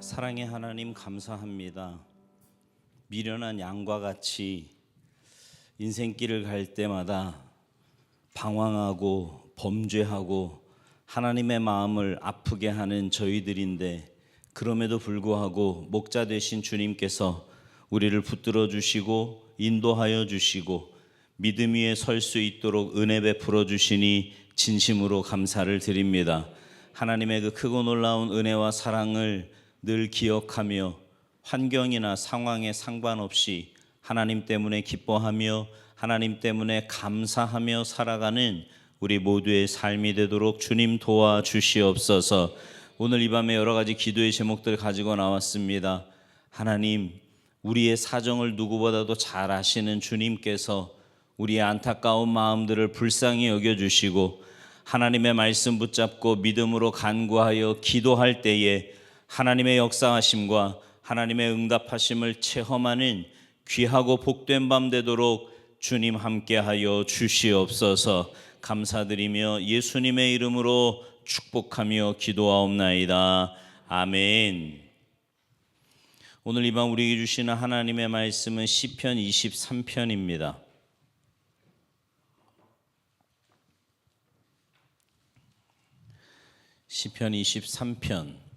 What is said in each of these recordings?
사랑의 하나님 감사합니다. 미련한 양과 같이 인생길을 갈 때마다 방황하고 범죄하고 하나님의 마음을 아프게 하는 저희들인데, 그럼에도 불구하고 목자 되신 주님께서 우리를 붙들어 주시고 인도하여 주시고 믿음 위에 설 수 있도록 은혜 베풀어 주시니 진심으로 감사를 드립니다. 하나님의 그 크고 놀라운 은혜와 사랑을 늘 기억하며 환경이나 상황에 상관없이 하나님 때문에 기뻐하며 하나님 때문에 감사하며 살아가는 우리 모두의 삶이 되도록 주님 도와주시옵소서. 오늘 이 밤에 여러 가지 기도의 제목들 가지고 나왔습니다. 하나님, 우리의 사정을 누구보다도 잘 아시는 주님께서 우리의 안타까운 마음들을 불쌍히 여겨주시고 하나님의 말씀 붙잡고 믿음으로 간구하여 기도할 때에 하나님의 역사하심과 하나님의 응답하심을 체험하는 귀하고 복된 밤 되도록 주님 함께하여 주시옵소서. 감사드리며 예수님의 이름으로 축복하며 기도하옵나이다. 아멘. 오늘 이 밤 우리에게 주시는 하나님의 말씀은 시편 23편입니다. 시편 23편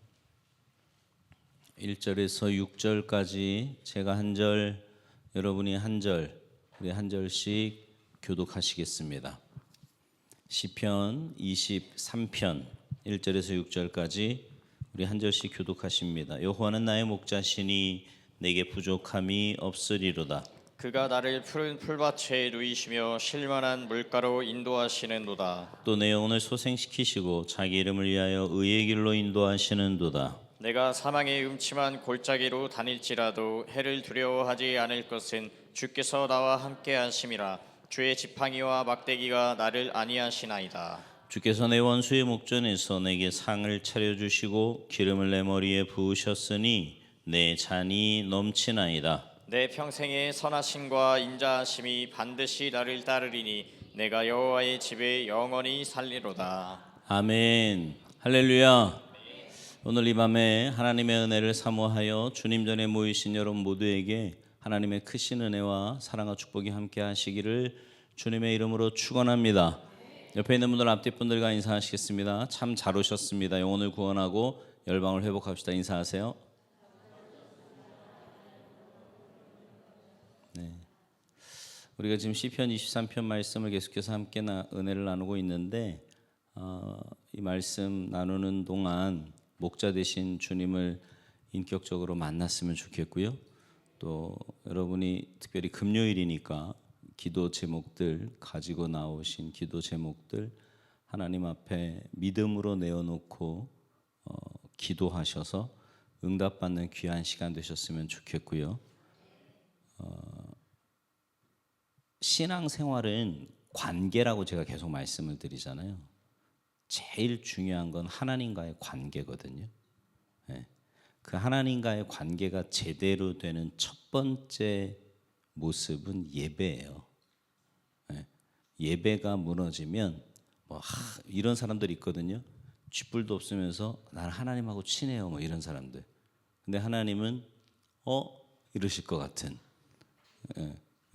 1절에서 6절까지 제가 한 절, 여러분이 한 절, 우리 한 절씩 교독하시겠습니다. 시편 23편 1절에서 6절까지 우리 한 절씩 교독하십니다. 여호와는 나의 목자시니 내게 부족함이 없으리로다. 그가 나를 푸른 풀밭에 누이시며 쉴만한 물가로 인도하시는도다. 또 내 영혼을 소생시키시고 자기 이름을 위하여 의의 길로 인도하시는도다. 내가 사망의 음침한 골짜기로 다닐지라도 해를 두려워하지 않을 것은 주께서 나와 함께 하심이라. 주의 지팡이와 막대기가 나를 안위하시나이다. 주께서 내 원수의 목전에서 내게 상을 차려주시고 기름을 내 머리에 부으셨으니 내 잔이 넘치나이다. 내 평생의 선하심과 인자하심이 반드시 나를 따르리니 내가 여호와의 집에 영원히 살리로다. 아멘. 할렐루야. 오늘 이 밤에 하나님의 은혜를 사모하여 주님 전에 모이신 여러분 모두에게 하나님의 크신 은혜와 사랑과 축복이 함께 하시기를 주님의 이름으로 축원합니다. 옆에 있는 분들, 앞뒤 분들과 인사하시겠습니다. 참 잘 오셨습니다. 영혼을 구원하고 열방을 회복합시다. 인사하세요. 네. 우리가 지금 시편 23편 말씀을 계속해서 함께 은혜를 나누고 있는데, 이 말씀 나누는 동안 목자 되신 주님을 인격적으로 만났으면 좋겠고요. 또 여러분이 특별히 금요일이니까 기도 제목들 가지고 나오신 기도 제목들 하나님 앞에 믿음으로 내어놓고 기도하셔서 응답받는 귀한 시간 되셨으면 좋겠고요. 신앙생활은 관계라고 제가 계속 말씀을 드리잖아요. 제일 중요한 건 하나님과의 관계거든요. 네. 그 하나님과의 관계가 제대로 되는 첫 번째 모습은 예배예요. 네. 예배가 무너지면 이런 사람들이 있거든요. 쥐뿔도 없으면서 나는 하나님하고 친해요, 이런 사람들. 근데 하나님은 이러실 것 같은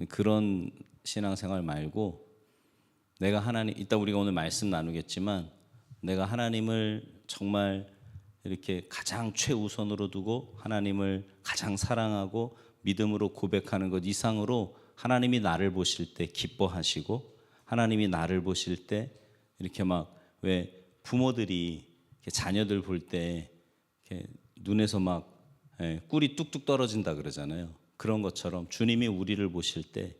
그런 신앙생활 말고, 내가 하나님, 이따 우리가 오늘 말씀 나누겠지만 내가 하나님을 정말 이렇게 가장 최우선으로 두고 하나님을 가장 사랑하고 믿음으로 고백하는 것 이상으로 하나님이 나를 보실 때 기뻐하시고, 하나님이 나를 보실 때 이렇게 왜 부모들이 자녀들 볼 때 눈에서 꿀이 뚝뚝 떨어진다 그러잖아요. 그런 것처럼 주님이 우리를 보실 때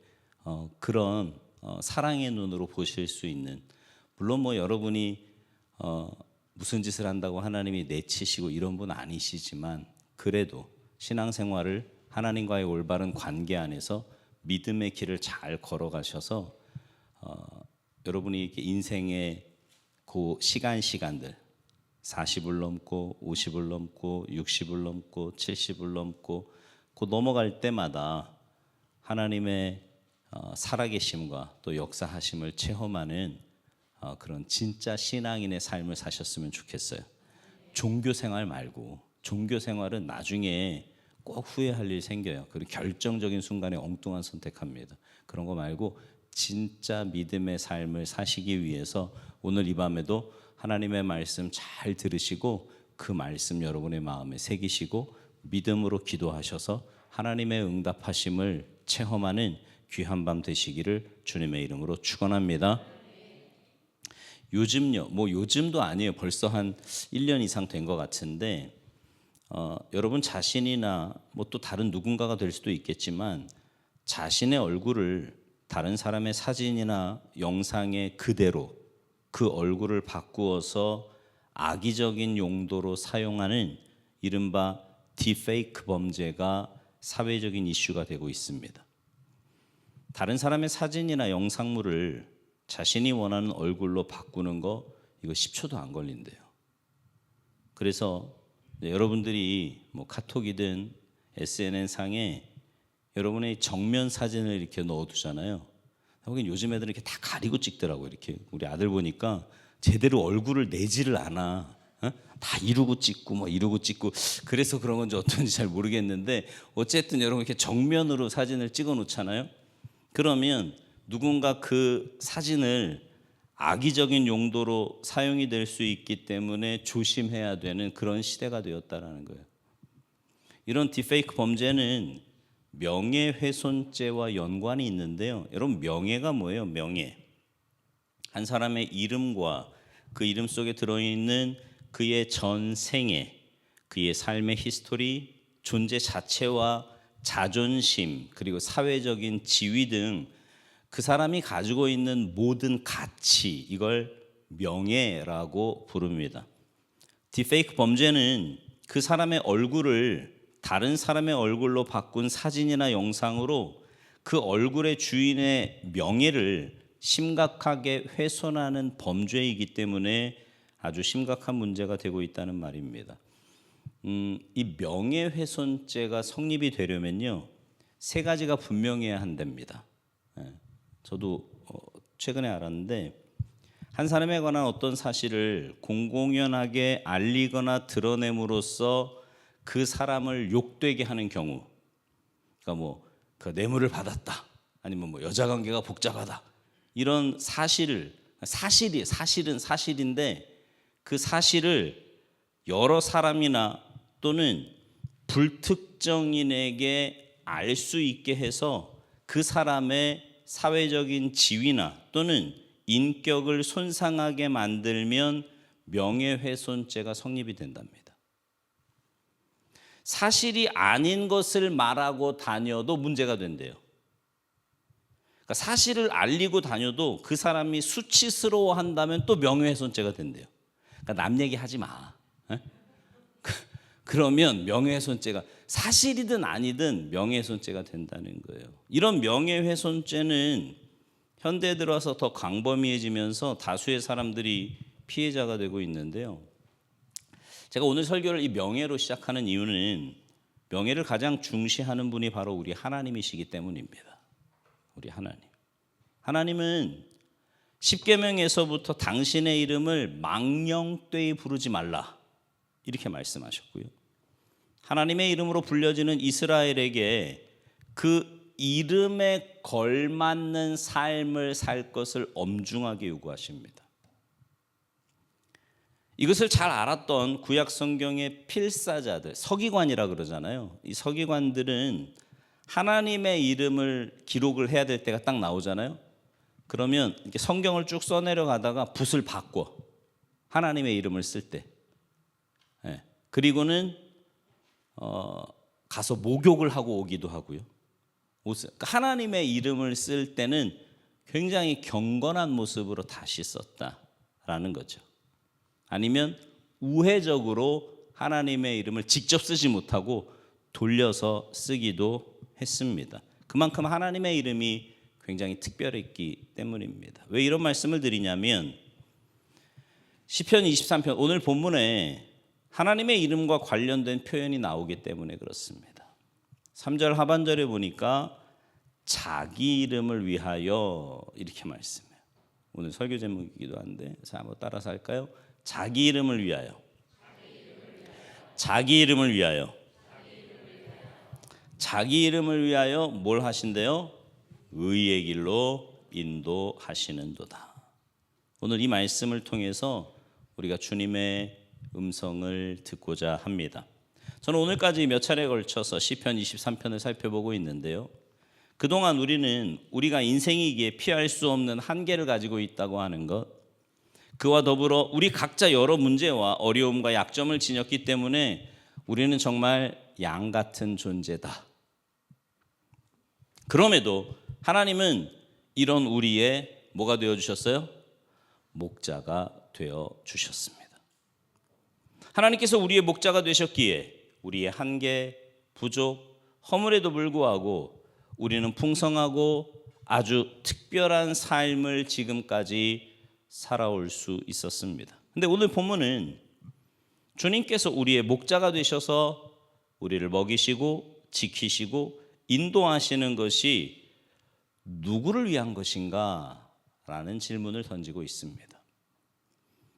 그런 사랑의 눈으로 보실 수 있는, 물론 여러분이 무슨 짓을 한다고 하나님이 내치시고 이런 분 아니시지만, 그래도 신앙생활을 하나님과의 올바른 관계 안에서 믿음의 길을 잘 걸어가셔서 여러분이 이렇게 인생의 그 시간들 40을 넘고 50을 넘고 60을 넘고 70을 넘고 그 넘어갈 때마다 하나님의 살아계심과 또 역사하심을 체험하는 그런 진짜 신앙인의 삶을 사셨으면 좋겠어요. 종교 생활 말고 종교 생활은 나중에 꼭 후회할 일이 생겨요. 그리고 결정적인 순간에 엉뚱한 선택합니다. 그런 거 말고 진짜 믿음의 삶을 사시기 위해서 오늘 이 밤에도 하나님의 말씀 잘 들으시고 그 말씀 여러분의 마음에 새기시고 믿음으로 기도하셔서 하나님의 응답하심을 체험하는 귀한 밤 되시기를 주님의 이름으로 축원합니다. 요즘요, 뭐 요즘도 아니에요. 벌써 한 1년 이상 된 것 같은데 여러분 자신이나 뭐 또 다른 누군가가 될 수도 있겠지만 자신의 얼굴을 다른 사람의 사진이나 영상에 그대로 그 얼굴을 바꾸어서 악의적인 용도로 사용하는 이른바 딥페이크 범죄가 사회적인 이슈가 되고 있습니다. 다른 사람의 사진이나 영상물을 자신이 원하는 얼굴로 바꾸는 거 이거 10초도 안 걸린대요. 그래서 여러분들이 뭐 카톡이든 SNS상에 여러분의 정면 사진을 이렇게 넣어두잖아요. 하긴 요즘 애들은 이렇게 다 가리고 찍더라고요. 이렇게 우리 아들 보니까 제대로 얼굴을 내지를 않아. 다 이루고 찍고 뭐 이루고 찍고 그래서 그런 건지 어떤지 잘 모르겠는데 어쨌든 여러분 이렇게 정면으로 사진을 찍어 놓잖아요. 그러면 누군가 그 사진을 악의적인 용도로 사용이 될 수 있기 때문에 조심해야 되는 그런 시대가 되었다라는 거예요. 이런 딥페이크 범죄는 명예훼손죄와 연관이 있는데요. 여러분 명예가 뭐예요? 명예. 한 사람의 이름과 그 이름 속에 들어있는 그의 전 생애, 그의 삶의 히스토리, 존재 자체와 자존심, 그리고 사회적인 지위 등 그 사람이 가지고 있는 모든 가치, 이걸 명예라고 부릅니다. 딥페이크 범죄는 그 사람의 얼굴을 다른 사람의 얼굴로 바꾼 사진이나 영상으로 그 얼굴의 주인의 명예를 심각하게 훼손하는 범죄이기 때문에 아주 심각한 문제가 되고 있다는 말입니다. 이 명예훼손죄가 성립이 되려면요 3가지가 분명해야 한답니다. 저도 최근에 알았는데 한 사람에 관한 어떤 사실을 공공연하게 알리거나 드러냄으로써 그 사람을 욕되게 하는 경우, 그러니까 뭐 그 뇌물을 받았다, 아니면 뭐 여자 관계가 복잡하다, 이런 사실은 사실인데 그 사실을 여러 사람이나 또는 불특정인에게 알 수 있게 해서 그 사람의 사회적인 지위나 또는 인격을 손상하게 만들면 명예훼손죄가 성립이 된답니다. 사실이 아닌 것을 말하고 다녀도 문제가 된대요. 그러니까 사실을 알리고 다녀도 그 사람이 수치스러워한다면 또 명예훼손죄가 된대요. 그러니까 남 얘기하지 마. 그러면 명예훼손죄가 사실이든 아니든 명예훼손죄가 된다는 거예요. 이런 명예훼손죄는 현대에 들어와서 더 광범위해지면서 다수의 사람들이 피해자가 되고 있는데요. 제가 오늘 설교를 이 명예로 시작하는 이유는 명예를 가장 중시하는 분이 바로 우리 하나님이시기 때문입니다. 우리 하나님. 하나님은 십계명에서부터 당신의 이름을 망령되이 부르지 말라 이렇게 말씀하셨고요. 하나님의 이름으로 불려지는 이스라엘에게 그 이름에 걸맞는 삶을 살 것을 엄중하게 요구하십니다. 이것을 잘 알았던 구약 성경의 필사자들, 서기관이라 그러잖아요. 이 서기관들은 하나님의 이름을 기록을 해야 될 때가 딱 나오잖아요. 그러면 이렇게 성경을 쭉 써내려가다가 붓을 바꿔, 하나님의 이름을 쓸 때. 그리고는 가서 목욕을 하고 오기도 하고요. 하나님의 이름을 쓸 때는 굉장히 경건한 모습으로 다시 썼다라는 거죠. 아니면 우회적으로 하나님의 이름을 직접 쓰지 못하고 돌려서 쓰기도 했습니다. 그만큼 하나님의 이름이 굉장히 특별했기 때문입니다. 왜 이런 말씀을 드리냐면 시편 23편 오늘 본문에 하나님의 이름과 관련된 표현이 나오기 때문에 그렇습니다. 3절 하반절에 보니까 자기 이름을 위하여 이렇게 말씀해요. 오늘 설교 제목이기도 한데 자, 한번 따라서 할까요? 자기 이름을 위하여. 자기 이름을 위하여. 자기 이름을 위하여 뭘 하신대요? 의의 길로 인도하시는도다. 오늘 이 말씀을 통해서 우리가 주님의 음성을 듣고자 합니다. 저는 오늘까지 몇 차례에 걸쳐서 시편 23편을 살펴보고 있는데요. 그동안 우리는 우리가 인생이기에 피할 수 없는 한계를 가지고 있다고 하는 것, 그와 더불어 우리 각자 여러 문제와 어려움과 약점을 지녔기 때문에 우리는 정말 양 같은 존재다. 그럼에도 하나님은 이런 우리의 뭐가 되어주셨어요? 목자가 되어주셨습니다. 하나님께서 우리의 목자가 되셨기에 우리의 한계, 부족, 허물에도 불구하고 우리는 풍성하고 아주 특별한 삶을 지금까지 살아올 수 있었습니다. 근데 오늘 본문은 주님께서 우리의 목자가 되셔서 우리를 먹이시고 지키시고 인도하시는 것이 누구를 위한 것인가? 라는 질문을 던지고 있습니다.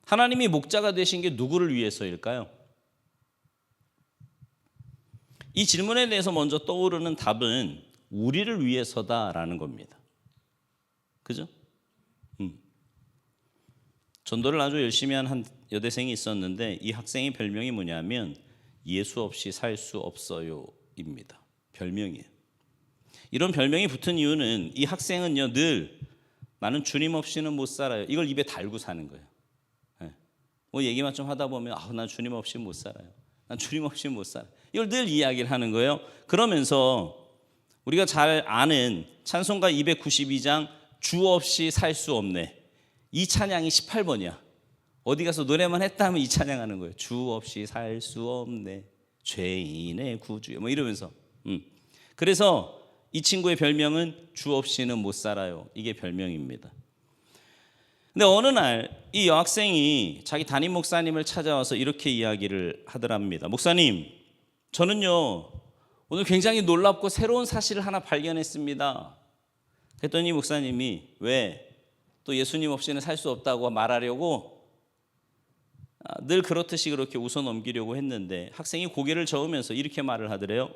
하나님이 목자가 되신 게 누구를 위해서일까요? 이 질문에 대해서 먼저 떠오르는 답은 우리를 위해서다라는 겁니다. 그죠? 전도를 아주 열심히 한 여대생이 있었는데 이 학생의 별명이 뭐냐면 예수 없이 살 수 없어요입니다. 별명이에요. 이런 별명이 붙은 이유는 이 학생은요 늘 나는 주님 없이는 못 살아요. 이걸 입에 달고 사는 거예요. 뭐 얘기만 좀 하다 보면 난 주님 없이 못 살아요. 난 주님 없이 못 살아요. 이걸 늘 이야기를 하는 거예요. 그러면서 우리가 잘 아는 찬송가 292장 주 없이 살 수 없네. 이 찬양이 18번이야. 어디 가서 노래만 했다 하면 이 찬양하는 거예요. 주 없이 살 수 없네. 죄인의 구주여. 뭐 이러면서. 그래서 이 친구의 별명은 주 없이는 못 살아요. 이게 별명입니다. 근데 어느 날 이 여학생이 자기 담임 목사님을 찾아와서 이렇게 이야기를 하더랍니다. 목사님, 저는요 오늘 굉장히 놀랍고 새로운 사실을 하나 발견했습니다. 그랬더니 목사님이 왜? 또 예수님 없이는 살 수 없다고 말하려고 늘 그렇듯이 그렇게 웃어 넘기려고 했는데 학생이 고개를 저으면서 이렇게 말을 하더래요.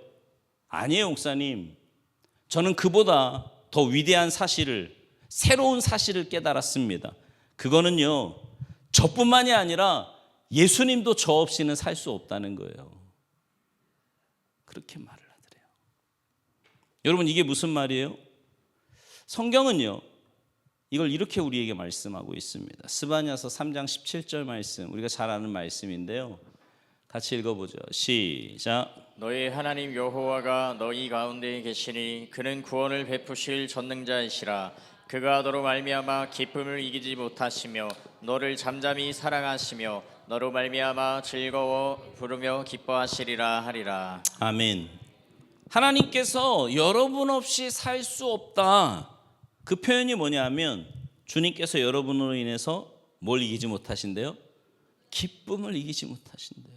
아니에요 목사님, 저는 그보다 더 위대한 사실을, 새로운 사실을 깨달았습니다. 그거는요 저뿐만이 아니라 예수님도 저 없이는 살 수 없다는 거예요. 그렇게 말을 하더래요. 여러분 이게 무슨 말이에요? 성경은요 이걸 이렇게 우리에게 말씀하고 있습니다. 스바냐서 3장 17절 말씀, 우리가 잘 아는 말씀인데요. 같이 읽어보죠. 시작. 너희 하나님 여호와가 너희 가운데 계시니 그는 구원을 베푸실 전능자이시라. 그가 너로 말미암아 기쁨을 이기지 못하시며 너를 잠잠히 사랑하시며 너로 말미암아 즐거워 부르며 기뻐하시리라 하리라. 아멘. 하나님께서 여러분 없이 살 수 없다. 그 표현이 뭐냐면 주님께서 여러분으로 인해서 뭘 이기지 못하신대요? 기쁨을 이기지 못하신대요.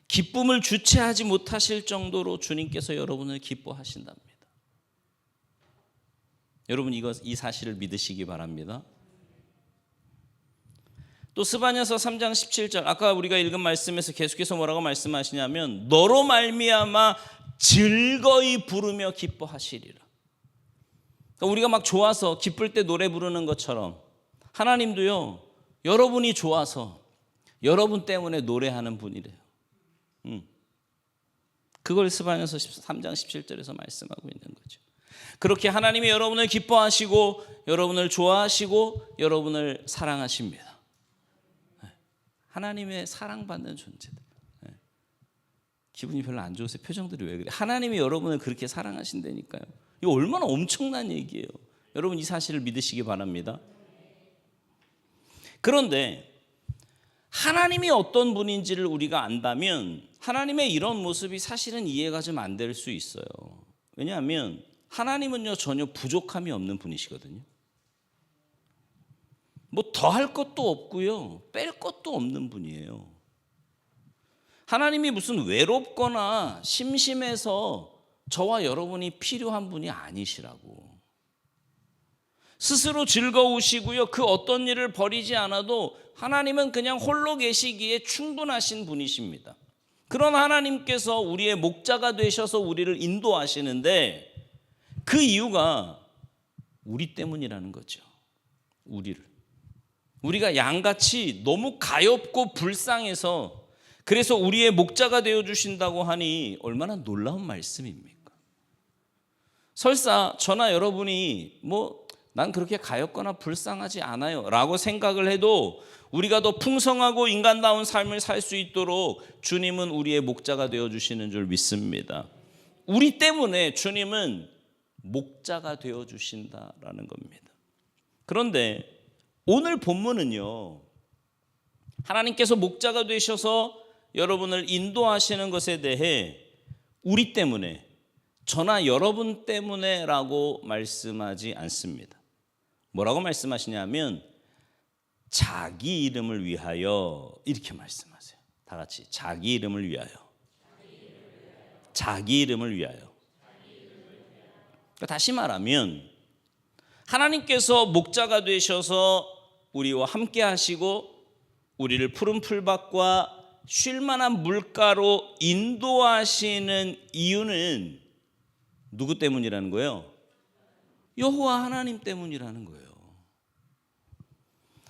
기쁨을 주체하지 못하실 정도로 주님께서 여러분을 기뻐하신답니다. 여러분 이 사실을 믿으시기 바랍니다. 또 스바냐서 3장 17절 아까 우리가 읽은 말씀에서 계속해서 뭐라고 말씀하시냐면 너로 말미암아 즐거이 부르며 기뻐하시리라. 그러니까 우리가 막 좋아서 기쁠 때 노래 부르는 것처럼 하나님도요 여러분이 좋아서 여러분 때문에 노래하는 분이래요. 그걸 스바냐서 3장 17절에서 말씀하고 있는 거죠. 그렇게 하나님이 여러분을 기뻐하시고 여러분을 좋아하시고 여러분을 사랑하십니다. 하나님의 사랑받는 존재들. 기분이 별로 안 좋으세요? 표정들이 왜 그래? 하나님이 여러분을 그렇게 사랑하신다니까요. 이거 얼마나 엄청난 얘기예요. 여러분 이 사실을 믿으시기 바랍니다. 그런데 하나님이 어떤 분인지를 우리가 안다면 하나님의 이런 모습이 사실은 이해가 좀 안 될 수 있어요. 왜냐하면 하나님은요 전혀 부족함이 없는 분이시거든요. 뭐 더 할 것도 없고요 뺄 것도 없는 분이에요. 하나님이 무슨 외롭거나 심심해서 저와 여러분이 필요한 분이 아니시라고. 스스로 즐거우시고요. 그 어떤 일을 벌이지 않아도 하나님은 그냥 홀로 계시기에 충분하신 분이십니다. 그런 하나님께서 우리의 목자가 되셔서 우리를 인도하시는데 그 이유가 우리 때문이라는 거죠. 우리가 양같이 너무 가엾고 불쌍해서 그래서 우리의 목자가 되어주신다고 하니 얼마나 놀라운 말씀입니까? 설사 저나 여러분이 난 그렇게 가엾거나 불쌍하지 않아요 라고 생각을 해도 우리가 더 풍성하고 인간다운 삶을 살 수 있도록 주님은 우리의 목자가 되어주시는 줄 믿습니다. 우리 때문에 주님은 목자가 되어주신다라는 겁니다. 그런데 오늘 본문은요, 하나님께서 목자가 되셔서 여러분을 인도하시는 것에 대해 우리 때문에, 저나 여러분 때문에라고 말씀하지 않습니다. 뭐라고 말씀하시냐면 자기 이름을 위하여 이렇게 말씀하세요. 다 같이 자기 이름을 위하여. 자기 이름을 위하여. 다시 말하면 하나님께서 목자가 되셔서 우리와 함께 하시고 우리를 푸른 풀밭과 쉴 만한 물가로 인도하시는 이유는 누구 때문이라는 거예요? 여호와 하나님 때문이라는 거예요.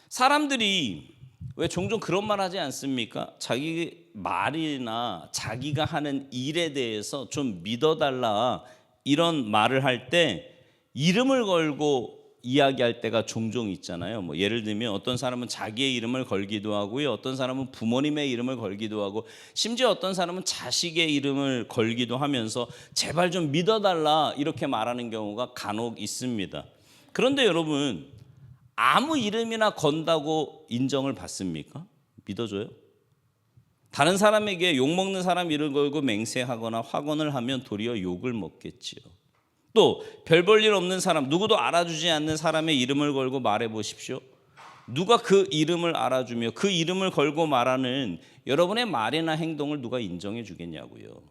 사람들이 왜 종종 그런 말 하지 않습니까? 자기 말이나 자기가 하는 일에 대해서 좀 믿어달라 이런 말을 할 때 이름을 걸고 이야기할 때가 종종 있잖아요. 예를 들면 어떤 사람은 자기의 이름을 걸기도 하고요. 어떤 사람은 부모님의 이름을 걸기도 하고 심지어 어떤 사람은 자식의 이름을 걸기도 하면서 제발 좀 믿어달라 이렇게 말하는 경우가 간혹 있습니다. 그런데 여러분 아무 이름이나 건다고 인정을 받습니까? 믿어줘요? 다른 사람에게 욕먹는 사람 이름 걸고 맹세하거나 확언을 하면 도리어 욕을 먹겠지요. 또 별 볼 일 없는 사람, 누구도 알아주지 않는 사람의 이름을 걸고 말해 보십시오. 누가 그 이름을 알아주며 그 이름을 걸고 말하는 여러분의 말이나 행동을 누가 인정해 주겠냐고요.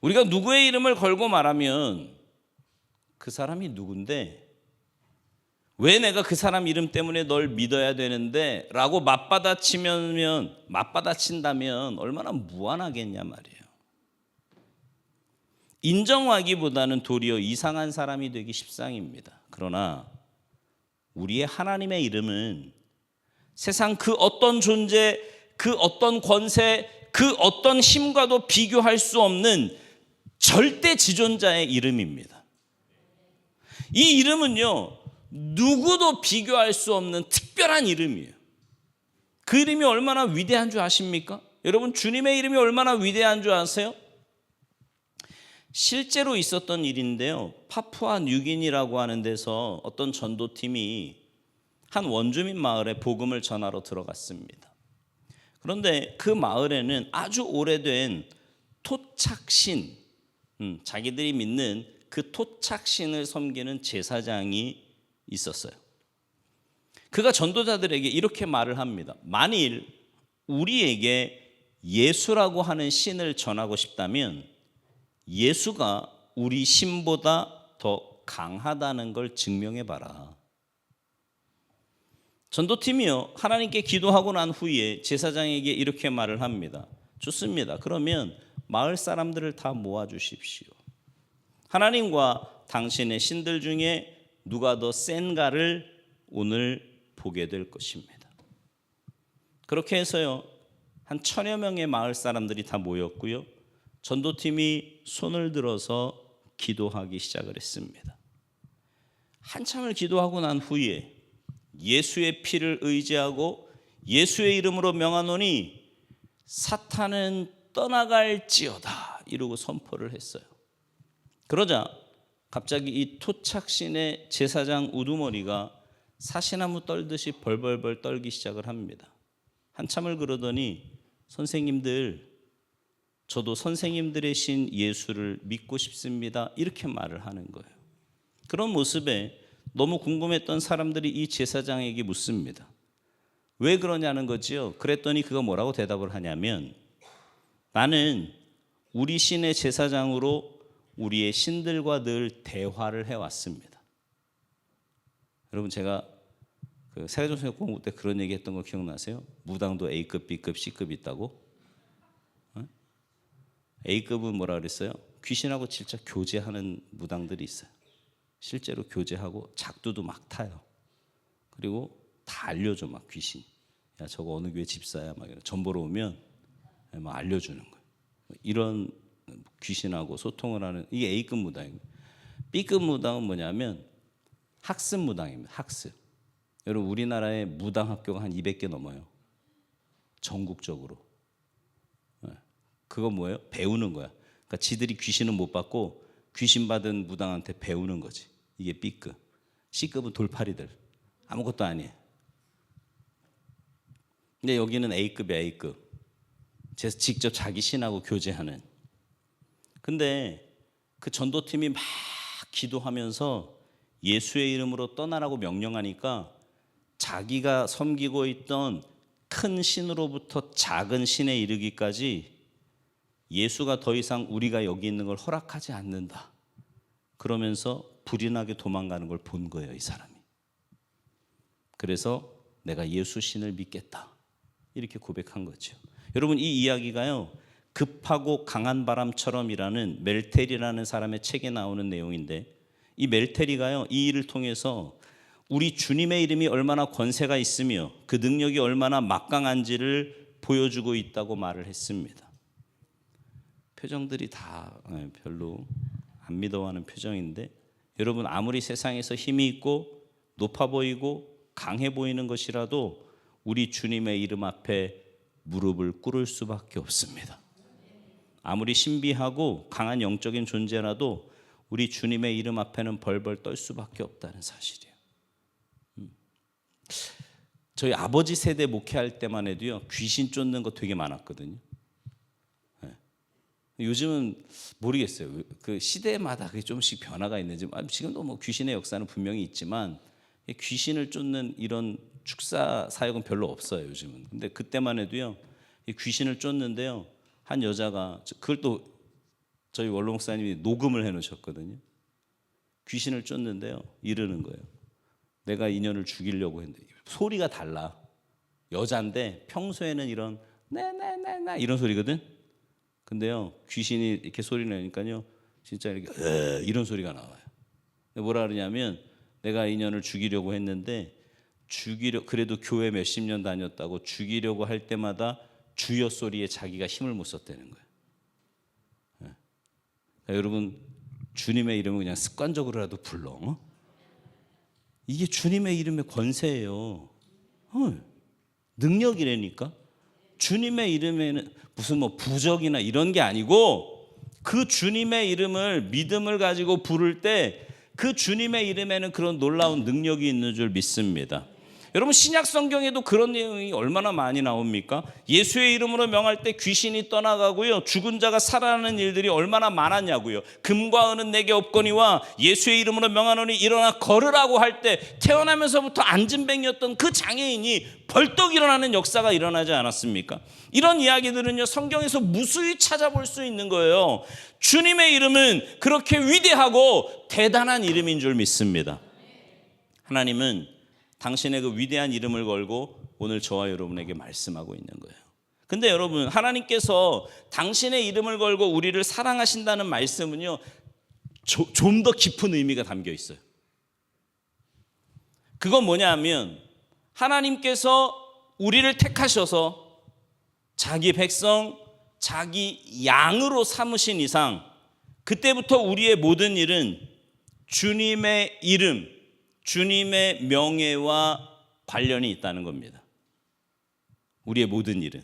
우리가 누구의 이름을 걸고 말하면 그 사람이 누군데 왜 내가 그 사람 이름 때문에 널 믿어야 되는데 라고 맞받아친다면 얼마나 무안하겠냐 말이에요. 인정하기보다는 도리어 이상한 사람이 되기 십상입니다. 그러나 우리의 하나님의 이름은 세상 그 어떤 존재, 그 어떤 권세, 그 어떤 힘과도 비교할 수 없는 절대 지존자의 이름입니다. 이 이름은요, 누구도 비교할 수 없는 특별한 이름이에요. 그 이름이 얼마나 위대한 줄 아십니까? 여러분 주님의 이름이 얼마나 위대한 줄 아세요? 실제로 있었던 일인데요. 파푸아 뉴기니라고 하는 데서 어떤 전도팀이 한 원주민 마을에 복음을 전하러 들어갔습니다. 그런데 그 마을에는 아주 오래된 토착신, 자기들이 믿는 그 토착신을 섬기는 제사장이 있었어요. 그가 전도자들에게 이렇게 말을 합니다. 만일 우리에게 예수라고 하는 신을 전하고 싶다면 예수가 우리 신보다 더 강하다는 걸 증명해 봐라. 전도팀이요, 하나님께 기도하고 난 후에 제사장에게 이렇게 말을 합니다. 좋습니다. 그러면 마을 사람들을 다 모아 주십시오. 하나님과 당신의 신들 중에 누가 더 센가를 오늘 보게 될 것입니다. 그렇게 해서요, 한 1000여 명의 마을 사람들이 다 모였고요, 전도팀이 손을 들어서 기도하기 시작을 했습니다. 한참을 기도하고 난 후에 예수의 피를 의지하고 예수의 이름으로 명하노니 사탄은 떠나갈지어다 이러고 선포를 했어요. 그러자 갑자기 이 토착신의 제사장 우두머리가 사시나무 떨듯이 벌벌벌 떨기 시작을 합니다. 한참을 그러더니 선생님들, 저도 선생님들의 신 예수를 믿고 싶습니다 이렇게 말을 하는 거예요. 그런 모습에 너무 궁금했던 사람들이 이 제사장에게 묻습니다. 왜 그러냐는 거지요. 그랬더니 그가 뭐라고 대답을 하냐면 나는 우리 신의 제사장으로 우리의 신들과 늘 대화를 해왔습니다. 여러분 제가 그 세계정신학 공부 때 그런 얘기 했던 거 기억나세요? 무당도 A급, B급, C급 있다고? A급은 뭐라 그랬어요? 귀신하고 진짜 교제하는 무당들이 있어요. 실제로 교제하고 작두도 막 타요. 그리고 다 알려줘 막 귀신. 야 저거 어느 교회 집사야 막 전 보러 오면 막 알려주는 거예요. 이런 귀신하고 소통을 하는 이게 A급 무당입니다. B급 무당은 뭐냐면 학습 무당입니다. 학습. 여러분 우리나라에 무당 학교가 한 200개 넘어요. 전국적으로. 그거 뭐예요? 배우는 거야. 그러니까 지들이 귀신은 못 받고 귀신 받은 무당한테 배우는 거지. 이게 B급. C급은 돌팔이들. 아무것도 아니에요. 근데 여기는 A급이야, A급. 직접 자기 신하고 교제하는. 근데 그 전도팀이 막 기도하면서 예수의 이름으로 떠나라고 명령하니까 자기가 섬기고 있던 큰 신으로부터 작은 신에 이르기까지 예수가 더 이상 우리가 여기 있는 걸 허락하지 않는다. 그러면서 불이 나게 도망가는 걸 본 거예요, 이 사람이. 그래서 내가 예수 신을 믿겠다. 이렇게 고백한 거죠. 여러분 이 이야기가요. 급하고 강한 바람처럼이라는 멜텔이라는 사람의 책에 나오는 내용인데 이 멜텔이가요. 이 일을 통해서 우리 주님의 이름이 얼마나 권세가 있으며 그 능력이 얼마나 막강한지를 보여주고 있다고 말을 했습니다. 표정들이 다 별로 안 믿어하는 표정인데 여러분 아무리 세상에서 힘이 있고 높아 보이고 강해 보이는 것이라도 우리 주님의 이름 앞에 무릎을 꿇을 수밖에 없습니다. 아무리 신비하고 강한 영적인 존재라도 우리 주님의 이름 앞에는 벌벌 떨 수밖에 없다는 사실이에요. 저희 아버지 세대 목회할 때만 해도요 귀신 쫓는 거 되게 많았거든요. 요즘은 모르겠어요. 그 시대마다 그게 조금씩 변화가 있는지 지금도 뭐 귀신의 역사는 분명히 있지만 귀신을 쫓는 이런 축사 사역은 별로 없어요 요즘은. 근데 그때만 해도요 귀신을 쫓는데요 한 여자가 그걸 또 저희 원로 목사님이 녹음을 해놓으셨거든요. 귀신을 쫓는데요 이러는 거예요. 내가 인연을 죽이려고 했는데 소리가 달라. 여잔데 평소에는 이런 네네네네 이런 소리거든. 근데요 귀신이 이렇게 소리 내니까요 진짜 이렇게 이런 소리가 나와요. 뭐라 그러냐면 내가 인연을 죽이려고 했는데 그래도 교회 몇십 년 다녔다고 죽이려고 할 때마다 주여 소리에 자기가 힘을 못 썼다는 거예요. 그러니까 여러분 주님의 이름을 그냥 습관적으로라도 불러. 이게 주님의 이름의 권세예요. 능력이라니까. 주님의 이름에는 무슨 뭐 부적이나 이런 게 아니고 그 주님의 이름을 믿음을 가지고 부를 때 그 주님의 이름에는 그런 놀라운 능력이 있는 줄 믿습니다. 여러분 신약 성경에도 그런 내용이 얼마나 많이 나옵니까? 예수의 이름으로 명할 때 귀신이 떠나가고요 죽은 자가 살아나는 일들이 얼마나 많았냐고요. 금과 은은 내게 없거니와 예수의 이름으로 명하노니 일어나 걸으라고 할 때 태어나면서부터 앉은뱅이였던 그 장애인이 벌떡 일어나는 역사가 일어나지 않았습니까? 이런 이야기들은요 성경에서 무수히 찾아볼 수 있는 거예요. 주님의 이름은 그렇게 위대하고 대단한 이름인 줄 믿습니다. 하나님은 당신의 그 위대한 이름을 걸고 오늘 저와 여러분에게 말씀하고 있는 거예요. 근데 여러분 하나님께서 당신의 이름을 걸고 우리를 사랑하신다는 말씀은요 좀 더 깊은 의미가 담겨 있어요. 그건 뭐냐면 하나님께서 우리를 택하셔서 자기 백성, 자기 양으로 삼으신 이상 그때부터 우리의 모든 일은 주님의 이름, 주님의 명예와 관련이 있다는 겁니다. 우리의 모든 일은.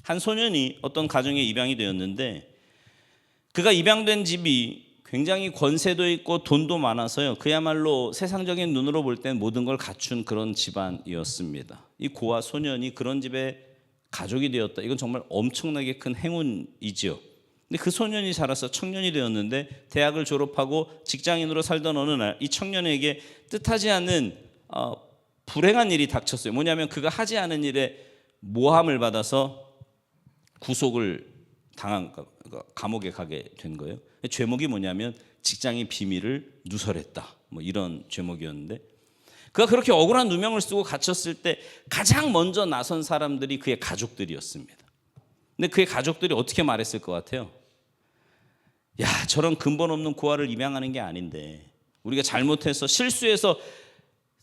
한 소년이 어떤 가정에 입양이 되었는데 그가 입양된 집이 굉장히 권세도 있고 돈도 많아서요 그야말로 세상적인 눈으로 볼 땐 모든 걸 갖춘 그런 집안이었습니다. 이 고아 소년이 그런 집에 가족이 되었다. 이건 정말 엄청나게 큰 행운이죠. 근데 그 소년이 자라서 청년이 되었는데 대학을 졸업하고 직장인으로 살던 어느 날 이 청년에게 뜻하지 않는 불행한 일이 닥쳤어요. 뭐냐면 그가 하지 않은 일에 모함을 받아서 구속을 당한 감옥에 가게 된 거예요. 죄목이 뭐냐면 직장의 비밀을 누설했다. 뭐 이런 제목이었는데, 그가 그렇게 억울한 누명을 쓰고 갇혔을 때 가장 먼저 나선 사람들이 그의 가족들이었습니다. 근데 그의 가족들이 어떻게 말했을 것 같아요? 야, 저런 근본 없는 고아를 입양하는 게 아닌데, 우리가 잘못해서 실수해서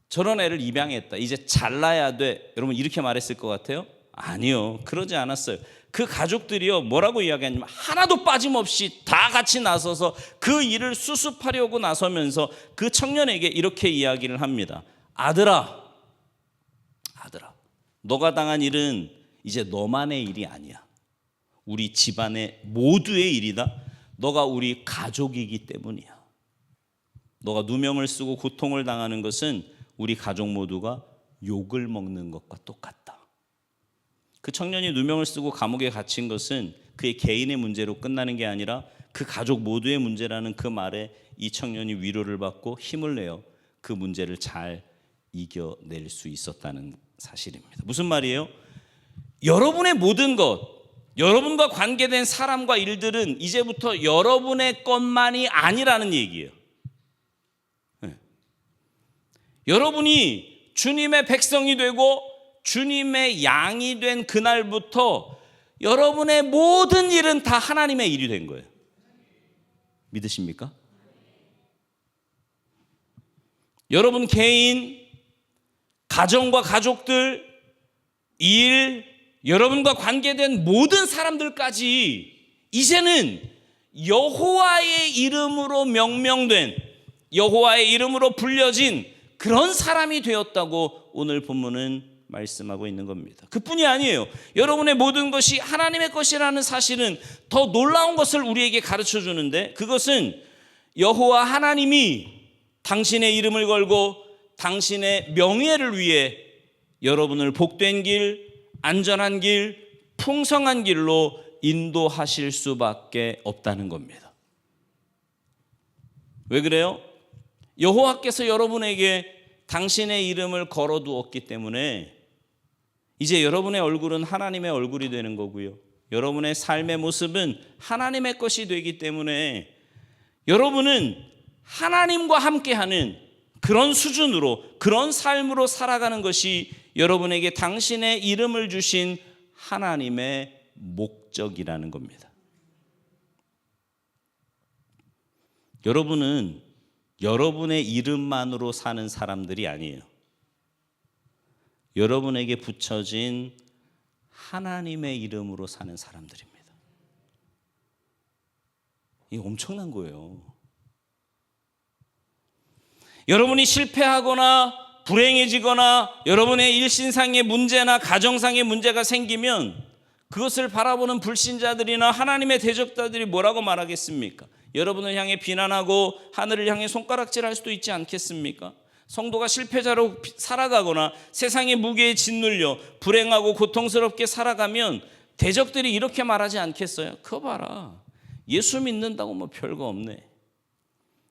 저런 애를 입양했다, 이제 잘라야 돼, 여러분 이렇게 말했을 것 같아요? 아니요, 그러지 않았어요. 그 가족들이요, 뭐라고 이야기하냐면 하나도 빠짐없이 다 같이 나서서 그 일을 수습하려고 나서면서 그 청년에게 이렇게 이야기를 합니다. 아들아, 너가 당한 일은 이제 너만의 일이 아니야. 우리 집안의 모두의 일이다. 너가 우리 가족이기 때문이야. 너가 누명을 쓰고 고통을 당하는 것은 우리 가족 모두가 욕을 먹는 것과 똑같다. 그 청년이 누명을 쓰고 감옥에 갇힌 것은 그의 개인의 문제로 끝나는 게 아니라 그 가족 모두의 문제라는 그 말에 이 청년이 위로를 받고 힘을 내어 그 문제를 잘 이겨낼 수 있었다는 사실입니다. 무슨 말이에요? 여러분의 모든 것, 여러분과 관계된 사람과 일들은 이제부터 여러분의 것만이 아니라는 얘기예요. 네. 여러분이 주님의 백성이 되고 주님의 양이 된 그날부터 여러분의 모든 일은 다 하나님의 일이 된 거예요. 믿으십니까? 여러분 개인, 가정과 가족들, 일, 여러분과 관계된 모든 사람들까지 이제는 여호와의 이름으로 명명된, 여호와의 이름으로 불려진 그런 사람이 되었다고 오늘 본문은 말씀하고 있는 겁니다. 그뿐이 아니에요. 여러분의 모든 것이 하나님의 것이라는 사실은 더 놀라운 것을 우리에게 가르쳐 주는데, 그것은 여호와 하나님이 당신의 이름을 걸고 당신의 명예를 위해 여러분을 복된 길, 안전한 길, 풍성한 길로 인도하실 수밖에 없다는 겁니다. 왜 그래요? 여호와께서 여러분에게 당신의 이름을 걸어두었기 때문에 이제 여러분의 얼굴은 하나님의 얼굴이 되는 거고요, 여러분의 삶의 모습은 하나님의 것이 되기 때문에 여러분은 하나님과 함께하는 그런 수준으로, 그런 삶으로 살아가는 것이 여러분에게 당신의 이름을 주신 하나님의 목적이라는 겁니다. 여러분은 여러분의 이름만으로 사는 사람들이 아니에요. 여러분에게 붙여진 하나님의 이름으로 사는 사람들입니다. 이게 엄청난 거예요. 여러분이 실패하거나 불행해지거나 여러분의 일신상의 문제나 가정상의 문제가 생기면 그것을 바라보는 불신자들이나 하나님의 대적자들이 뭐라고 말하겠습니까? 여러분을 향해 비난하고 하늘을 향해 손가락질할 수도 있지 않겠습니까? 성도가 실패자로 살아가거나 세상의 무게에 짓눌려 불행하고 고통스럽게 살아가면 대적들이 이렇게 말하지 않겠어요? 그거 봐라, 예수 믿는다고 뭐 별거 없네,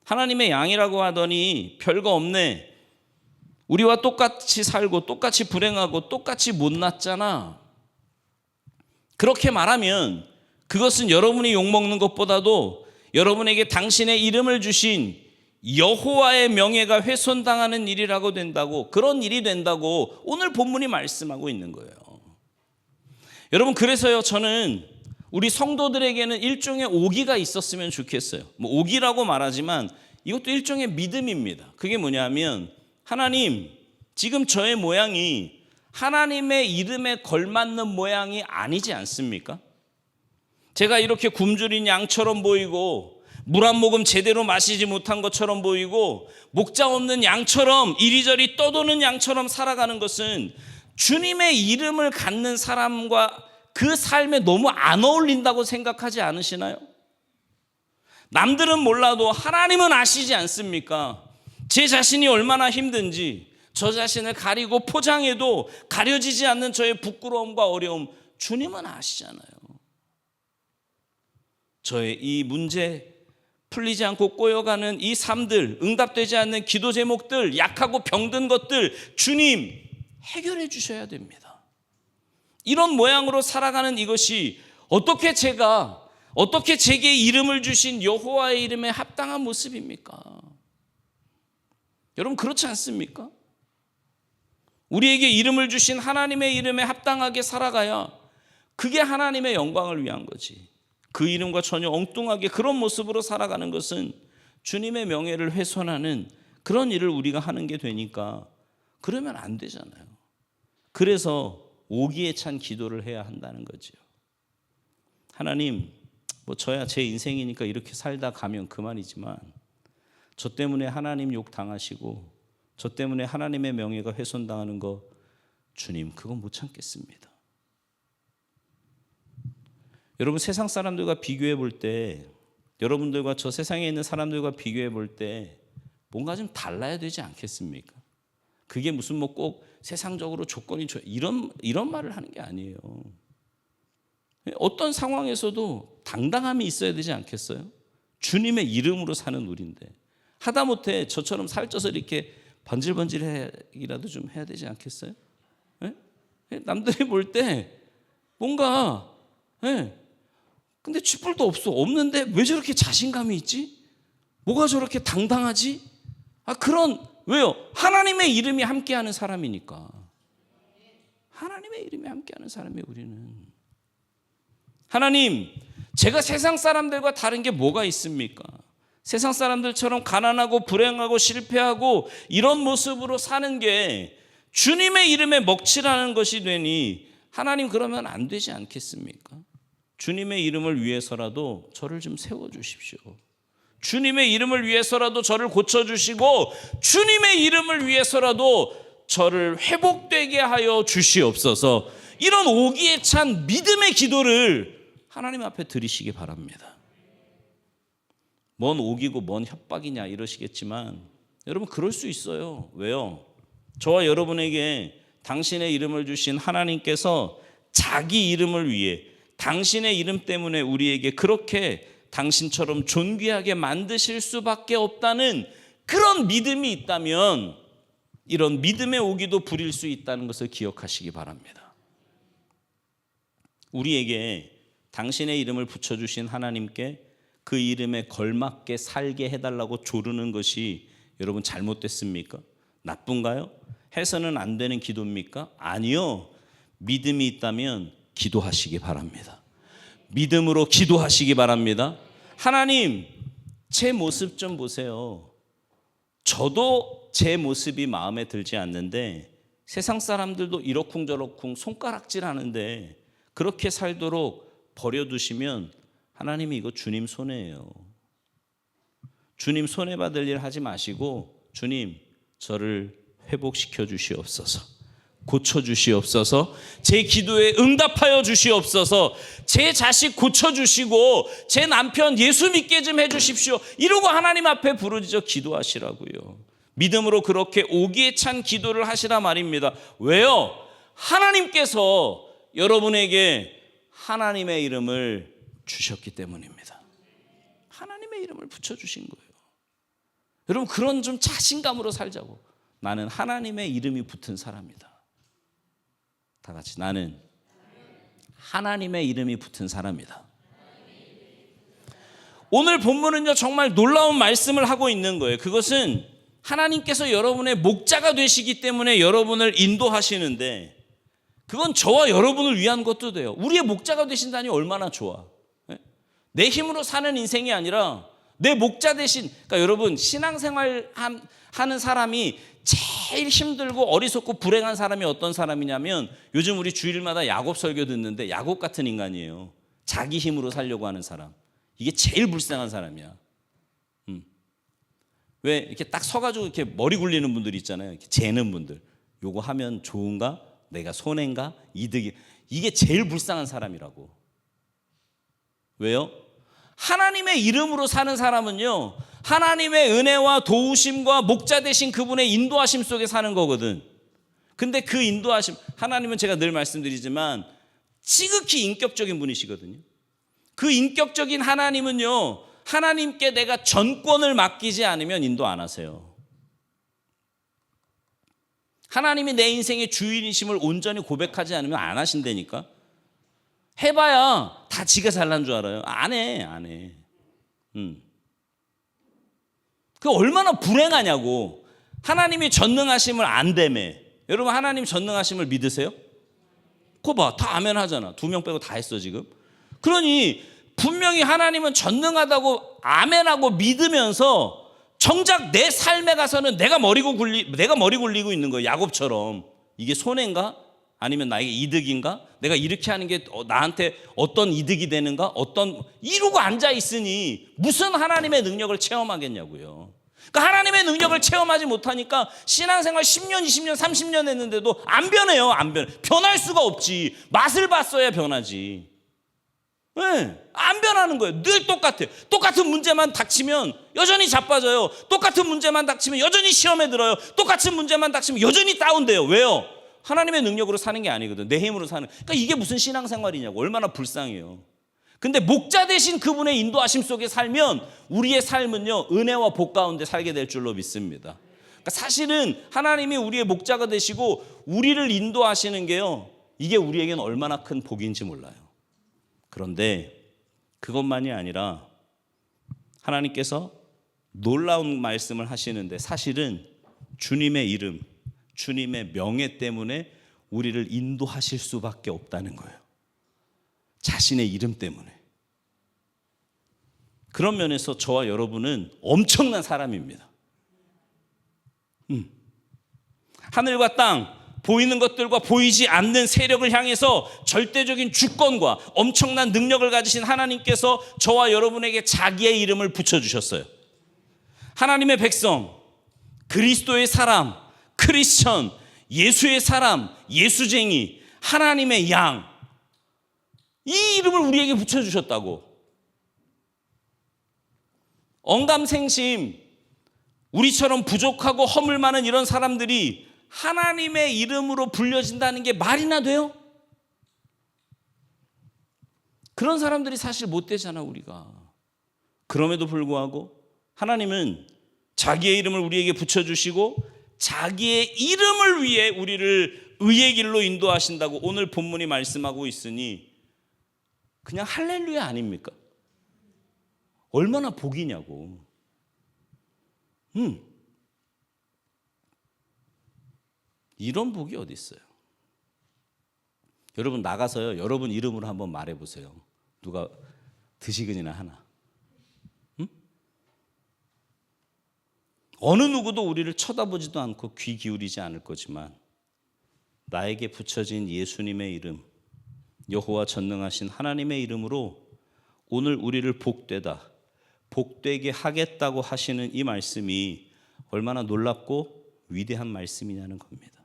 하나님의 양이라고 하더니 별거 없네, 우리와 똑같이 살고 똑같이 불행하고 똑같이 못났잖아. 그렇게 말하면 그것은 여러분이 욕먹는 것보다도 여러분에게 당신의 이름을 주신 여호와의 명예가 훼손당하는 일이라고 된다고, 그런 일이 된다고 오늘 본문이 말씀하고 있는 거예요. 여러분, 그래서요, 저는 우리 성도들에게는 일종의 오기가 있었으면 좋겠어요. 뭐 오기라고 말하지만 이것도 일종의 믿음입니다. 그게 뭐냐면, 하나님, 지금 저의 모양이 하나님의 이름에 걸맞는 모양이 아니지 않습니까? 제가 이렇게 굶주린 양처럼 보이고 물 한 모금 제대로 마시지 못한 것처럼 보이고 목자 없는 양처럼 이리저리 떠도는 양처럼 살아가는 것은 주님의 이름을 갖는 사람과 그 삶에 너무 안 어울린다고 생각하지 않으시나요? 남들은 몰라도 하나님은 아시지 않습니까? 제 자신이 얼마나 힘든지, 저 자신을 가리고 포장해도 가려지지 않는 저의 부끄러움과 어려움, 주님은 아시잖아요. 저의 이 문제, 풀리지 않고 꼬여가는 이 삶들, 응답되지 않는 기도 제목들, 약하고 병든 것들, 주님 해결해 주셔야 됩니다. 이런 모양으로 살아가는 이것이 어떻게 제게 이름을 주신 여호와의 이름에 합당한 모습입니까? 여러분 그렇지 않습니까? 우리에게 이름을 주신 하나님의 이름에 합당하게 살아가야 그게 하나님의 영광을 위한 거지. 그 이름과 전혀 엉뚱하게 그런 모습으로 살아가는 것은 주님의 명예를 훼손하는 그런 일을 우리가 하는 게 되니까 그러면 안 되잖아요. 그래서 오기에 찬 기도를 해야 한다는 거죠. 하나님, 저야 제 인생이니까 이렇게 살다 가면 그만이지만 저 때문에 하나님 욕 당하시고 저 때문에 하나님의 명예가 훼손당하는 거 주님 그건 못 참겠습니다. 여러분 세상 사람들과 비교해 볼 때 여러분들과 저 세상에 있는 사람들과 비교해 볼 때 뭔가 좀 달라야 되지 않겠습니까? 그게 무슨 꼭 세상적으로 조건이 이런 말을 하는 게 아니에요. 어떤 상황에서도 당당함이 있어야 되지 않겠어요? 주님의 이름으로 사는 우리인데 하다못해 저처럼 살쪄서 이렇게 번질번질이라도 좀 해야 되지 않겠어요? 남들이 볼 때 뭔가 근데 쥐뿔도 없는데 왜 저렇게 자신감이 있지? 뭐가 저렇게 당당하지? 왜요? 하나님의 이름이 함께하는 사람이니까. 하나님의 이름이 함께하는 사람이 우리는. 하나님, 제가 세상 사람들과 다른 게 뭐가 있습니까? 세상 사람들처럼 가난하고 불행하고 실패하고 이런 모습으로 사는 게 주님의 이름에 먹칠하는 것이 되니 하나님 그러면 안 되지 않겠습니까? 주님의 이름을 위해서라도 저를 좀 세워주십시오. 주님의 이름을 위해서라도 저를 고쳐주시고 주님의 이름을 위해서라도 저를 회복되게 하여 주시옵소서. 이런 오기에 찬 믿음의 기도를 하나님 앞에 드리시기 바랍니다. 뭔 오기고 뭔 협박이냐 이러시겠지만 여러분 그럴 수 있어요. 왜요? 저와 여러분에게 당신의 이름을 주신 하나님께서 자기 이름을 위해 당신의 이름 때문에 우리에게 그렇게 당신처럼 존귀하게 만드실 수밖에 없다는 그런 믿음이 있다면 이런 믿음의 오기도 부릴 수 있다는 것을 기억하시기 바랍니다. 우리에게 당신의 이름을 붙여주신 하나님께 그 이름에 걸맞게 살게 해달라고 조르는 것이 여러분 잘못됐습니까? 나쁜가요? 해서는 안 되는 기도입니까? 아니요. 믿음이 있다면 기도하시기 바랍니다. 믿음으로 기도하시기 바랍니다. 하나님, 제 모습 좀 보세요. 저도 제 모습이 마음에 들지 않는데 세상 사람들도 이러쿵저러쿵 손가락질하는데 그렇게 살도록 버려두시면 하나님이 이거 주님 손해예요. 주님 손해 받을 일 하지 마시고 주님 저를 회복시켜 주시옵소서. 고쳐 주시옵소서. 제 기도에 응답하여 주시옵소서. 제 자식 고쳐 주시고 제 남편 예수 믿게 좀 해 주십시오. 이러고 하나님 앞에 부르짖어 기도하시라고요. 믿음으로 그렇게 오기에 찬 기도를 하시라 말입니다. 왜요? 하나님께서 여러분에게 하나님의 이름을 주셨기 때문입니다. 하나님의 이름을 붙여주신 거예요. 여러분 그런 좀 자신감으로 살자고. 나는 하나님의 이름이 붙은 사람이다. 다 같이 나는 하나님의 이름이 붙은 사람이다. 오늘 본문은요 정말 놀라운 말씀을 하고 있는 거예요. 그것은 하나님께서 여러분의 목자가 되시기 때문에 여러분을 인도하시는데 그건 저와 여러분을 위한 것도 돼요. 우리의 목자가 되신다니 얼마나 좋아. 내 힘으로 사는 인생이 아니라 내 목자 대신, 그러니까 여러분 신앙생활 하는 사람이 제일 힘들고 어리석고 불행한 사람이 어떤 사람이냐면 요즘 우리 주일마다 야곱 설교 듣는데 야곱 같은 인간이에요. 자기 힘으로 살려고 하는 사람. 이게 제일 불쌍한 사람이야. 왜 이렇게 딱 서가지고 이렇게 머리 굴리는 분들 있잖아요. 이렇게 재는 분들. 요거 하면 좋은가? 내가 손해인가? 이득이. 이게 제일 불쌍한 사람이라고. 왜요? 하나님의 이름으로 사는 사람은요 하나님의 은혜와 도우심과 목자 되신 그분의 인도하심 속에 사는 거거든. 근데 그 인도하심, 하나님은 제가 늘 말씀드리지만 지극히 인격적인 분이시거든요. 그 인격적인 하나님은요 하나님께 내가 전권을 맡기지 않으면 인도 안 하세요. 하나님이 내 인생의 주인이심을 온전히 고백하지 않으면 안 하신다니까. 해봐야 다 지가 잘난 줄 알아요. 안 해. 그 얼마나 불행하냐고. 하나님이 전능하심을 안되매. 여러분 하나님 전능하심을 믿으세요? 그거 봐, 다 아멘 하잖아. 2명 빼고 다 했어 지금. 그러니 분명히 하나님은 전능하다고 아멘하고 믿으면서 정작 내 삶에 가서는 내가 머리 굴리고 있는 거예요. 야곱처럼. 이게 손해인가? 아니면 나에게 이득인가? 내가 이렇게 하는 게 나한테 어떤 이득이 되는가? 이러고 앉아 있으니 무슨 하나님의 능력을 체험하겠냐고요. 그러니까 하나님의 능력을 체험하지 못하니까 신앙생활 10년, 20년, 30년 했는데도 안 변해요. 안 변해. 변할 수가 없지. 맛을 봤어야 변하지. 네, 안 변하는 거예요. 늘 똑같아요. 똑같은 문제만 닥치면 여전히 자빠져요. 똑같은 문제만 닥치면 여전히 시험에 들어요. 똑같은 문제만 닥치면 여전히 다운돼요. 왜요? 하나님의 능력으로 사는 게 아니거든. 내 힘으로 사는. 그러니까 이게 무슨 신앙생활이냐고. 얼마나 불쌍해요. 근데 목자 되신 그분의 인도하심 속에 살면 우리의 삶은요, 은혜와 복 가운데 살게 될 줄로 믿습니다. 그러니까 사실은 하나님이 우리의 목자가 되시고 우리를 인도하시는 게요, 이게 우리에게는 얼마나 큰 복인지 몰라요. 그런데 그것만이 아니라 하나님께서 놀라운 말씀을 하시는데, 사실은 주님의 이름, 주님의 명예 때문에 우리를 인도하실 수밖에 없다는 거예요. 자신의 이름 때문에. 그런 면에서 저와 여러분은 엄청난 사람입니다. 하늘과 땅, 보이는 것들과 보이지 않는 세력을 향해서 절대적인 주권과 엄청난 능력을 가지신 하나님께서 저와 여러분에게 자기의 이름을 붙여주셨어요. 하나님의 백성, 그리스도의 사람, 크리스천, 예수의 사람, 예수쟁이, 하나님의 양, 이 이름을 우리에게 붙여주셨다고. 언감생심, 우리처럼 부족하고 허물 많은 이런 사람들이 하나님의 이름으로 불려진다는 게 말이나 돼요? 그런 사람들이 사실 못 되잖아, 우리가. 그럼에도 불구하고 하나님은 자기의 이름을 우리에게 붙여주시고 자기의 이름을 위해 우리를 의의 길로 인도하신다고 오늘 본문이 말씀하고 있으니 그냥 할렐루야 아닙니까? 얼마나 복이냐고. 이런 복이 어디 있어요? 여러분 나가서요, 여러분 이름으로 한번 말해보세요. 누가 드시근이나 하나. 어느 누구도 우리를 쳐다보지도 않고 귀 기울이지 않을 거지만 나에게 붙여진 예수님의 이름, 여호와 전능하신 하나님의 이름으로 오늘 우리를 복되게 하겠다고 하시는 이 말씀이 얼마나 놀랍고 위대한 말씀이냐는 겁니다.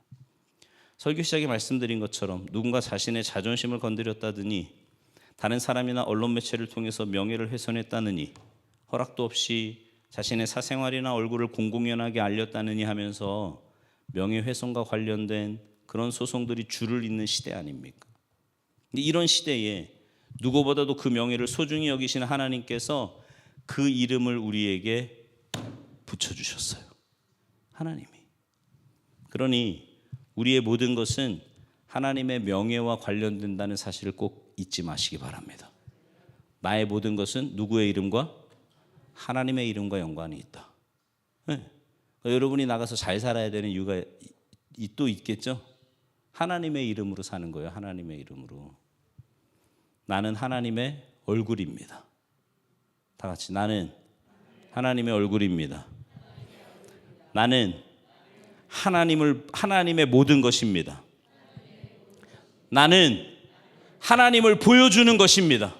설교 시작에 말씀드린 것처럼 누군가 자신의 자존심을 건드렸다더니, 다른 사람이나 언론 매체를 통해서 명예를 훼손했다느니, 허락도 없이 자신의 사생활이나 얼굴을 공공연하게 알렸다느니 하면서 명예훼손과 관련된 그런 소송들이 줄을 잇는 시대 아닙니까? 이런 시대에 누구보다도 그 명예를 소중히 여기시는 하나님께서 그 이름을 우리에게 붙여주셨어요. 하나님이. 그러니 우리의 모든 것은 하나님의 명예와 관련된다는 사실을 꼭 잊지 마시기 바랍니다. 나의 모든 것은 누구의 이름과? 하나님의 이름과 연관이 있다. 네. 여러분이 나가서 잘 살아야 되는 이유가 또 있겠죠? 하나님의 이름으로 사는 거예요. 하나님의 이름으로. 나는 하나님의 얼굴입니다. 다 같이, 나는 하나님의 얼굴입니다. 나는 하나님의 모든 것입니다. 나는 하나님을 보여주는 것입니다.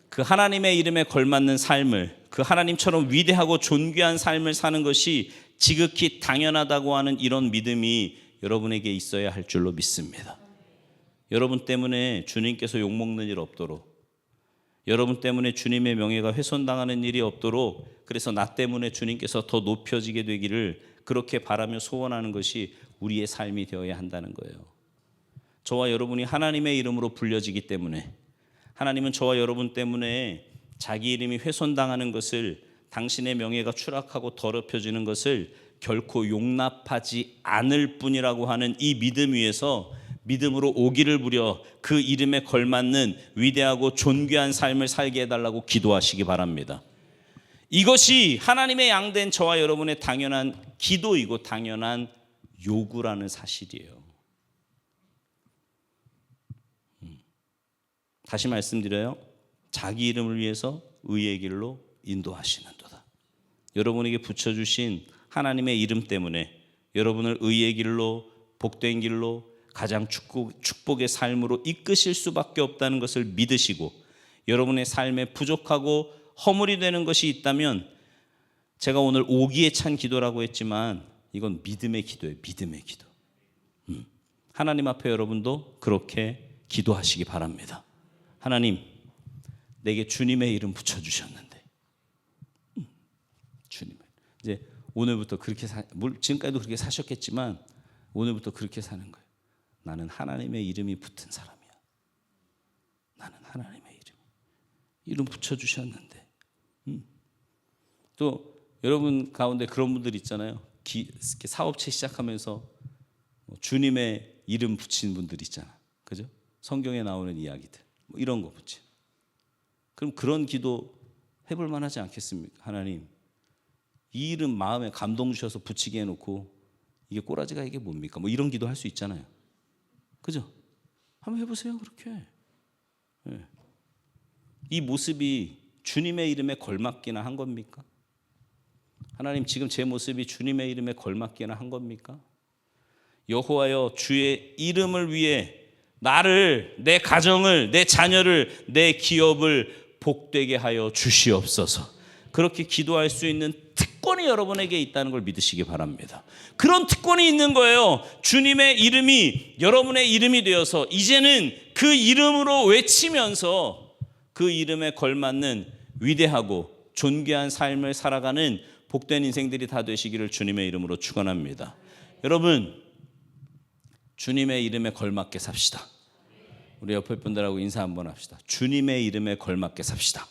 그 하나님의 이름에 걸맞는 삶을, 그 하나님처럼 위대하고 존귀한 삶을 사는 것이 지극히 당연하다고 하는 이런 믿음이 여러분에게 있어야 할 줄로 믿습니다. 여러분 때문에 주님께서 욕먹는 일 없도록, 여러분 때문에 주님의 명예가 훼손당하는 일이 없도록, 그래서 나 때문에 주님께서 더 높여지게 되기를 그렇게 바라며 소원하는 것이 우리의 삶이 되어야 한다는 거예요. 저와 여러분이 하나님의 이름으로 불려지기 때문에, 하나님은 저와 여러분 때문에 자기 이름이 훼손당하는 것을, 당신의 명예가 추락하고 더럽혀지는 것을 결코 용납하지 않을 뿐이라고 하는 이 믿음 위에서 믿음으로 오기를 부려 그 이름에 걸맞는 위대하고 존귀한 삶을 살게 해달라고 기도하시기 바랍니다. 이것이 하나님의 양된 저와 여러분의 당연한 기도이고 당연한 요구라는 사실이에요. 다시 말씀드려요. 자기 이름을 위해서 의의 길로 인도하시는도다. 여러분에게 붙여주신 하나님의 이름 때문에 여러분을 의의 길로, 복된 길로, 가장 축복의 삶으로 이끄실 수밖에 없다는 것을 믿으시고, 여러분의 삶에 부족하고 허물이 되는 것이 있다면, 제가 오늘 오기에 찬 기도라고 했지만 이건 믿음의 기도예요. 믿음의 기도. 하나님 앞에 여러분도 그렇게 기도하시기 바랍니다. 하나님, 내게 주님의 이름 붙여주셨는데, 주님, 이제 오늘부터 그렇게 지금까지도 그렇게 사셨겠지만 오늘부터 그렇게 사는 거예요. 나는 하나님의 이름이 붙은 사람이야. 나는 하나님의 이름 붙여주셨는데. 또 여러분 가운데 그런 분들 있잖아요. 이렇게 사업체 시작하면서 주님의 이름 붙인 분들 있잖아. 그죠? 성경에 나오는 이야기들 뭐 이런 거 붙여. 그럼 그런 기도 해볼 만하지 않겠습니까? 하나님, 이 이름 마음에 감동 주셔서 붙이게 해놓고 이게 꼬라지가 이게 뭡니까? 뭐 이런 기도 할 수 있잖아요. 그죠? 한번 해보세요. 그렇게. 네. 이 모습이 주님의 이름에 걸맞기나 한 겁니까? 하나님, 지금 제 모습이 주님의 이름에 걸맞기나 한 겁니까? 여호와여, 주의 이름을 위해 나를, 내 가정을, 내 자녀를, 내 기업을 복되게 하여 주시옵소서. 그렇게 기도할 수 있는 특권이 여러분에게 있다는 걸 믿으시기 바랍니다. 그런 특권이 있는 거예요. 주님의 이름이 여러분의 이름이 되어서 이제는 그 이름으로 외치면서 그 이름에 걸맞는 위대하고 존귀한 삶을 살아가는 복된 인생들이 다 되시기를 주님의 이름으로 축원합니다. 여러분, 주님의 이름에 걸맞게 삽시다. 우리 옆에 분들하고 인사 한번 합시다. 주님의 이름에 걸맞게 삽시다.